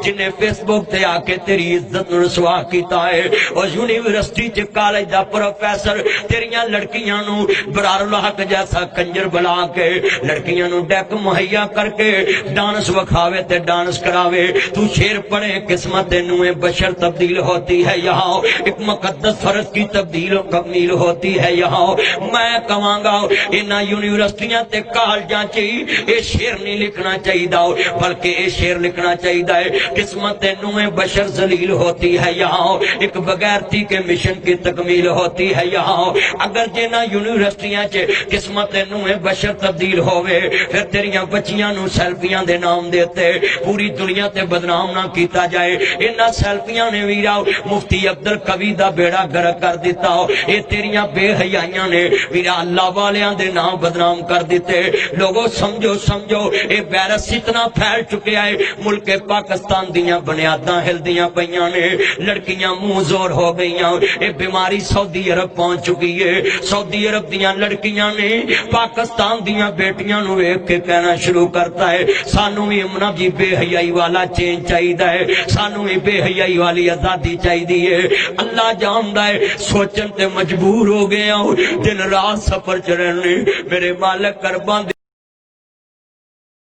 جنہیں فیس بک تے آ کے تیری عزت نو رسوا کیتا ہے، اور یونیورسٹی چ کالج دا پروفیسر تیریاں لڑکیاں نو برار الحق جیسا کنجر بلا کے لڑکیاں نو ڈیک مہیا کر کے ڈانس وکھاوے تے ڈانس کراوے۔ تو شیر پڑھے قسمت نوے بشر تبدیل ہوتی ہے یہاں، ایک مقدس فرض کی تبدیل و تکمیل ہوتی ہے یہاں۔ میں کہاں گا انہاں یونیورسٹیاں تے کالجاں چ اے شیر نہیں لکھنا چاہیے بلکہ اے شیر لکھنا چاہیے قسمت نوے بشر ذلیل ہوتی ہے یہاں، ایک بغیرتی کے مشن کی تکمیل ہوتی ہے یہاں۔ اگر جنہ یونیورسٹیاں چ قسمت نوے بشر تبدیل ہوئے پھر تیریاں بچیاں نو سیلفیاں دے نام دیتے پوری دنیا تے بدنام نہ کیتا جائے۔ انہاں سیلفیاں نے ویرا مفتی عبدالقوی دا بیڑا گرک کر دیتا، اے تیریاں بے حیائیاں نے ویرا اللہ والیاں دے نام بدنام کر دیتے۔ لوگوں سمجھو سمجھو اے وائرس اتنا پھیل چکے ہے، ملک پاکستان دیاں بنیاداں ہل دیاں پیاں نے، لڑکیاں منہ زور ہو گئیاں۔ اے بیماری سعودی عرب پہنچ چکی ہے، سعودی عرب دیاں لڑکیاں نے پاکستان دیاں بیٹیاں نو ایک کے کہنا شروع کرتا ہے سانو بھی امنا جی بے حیائی والا چین چاہیے ہے، سانو بھی بے حیائی والی آزادی چاہیے ہے۔ اللہ جاندا ہے سوچن تے مجبور ہو گیا دن رات سفر چ رہنے، میرے مالک کرباں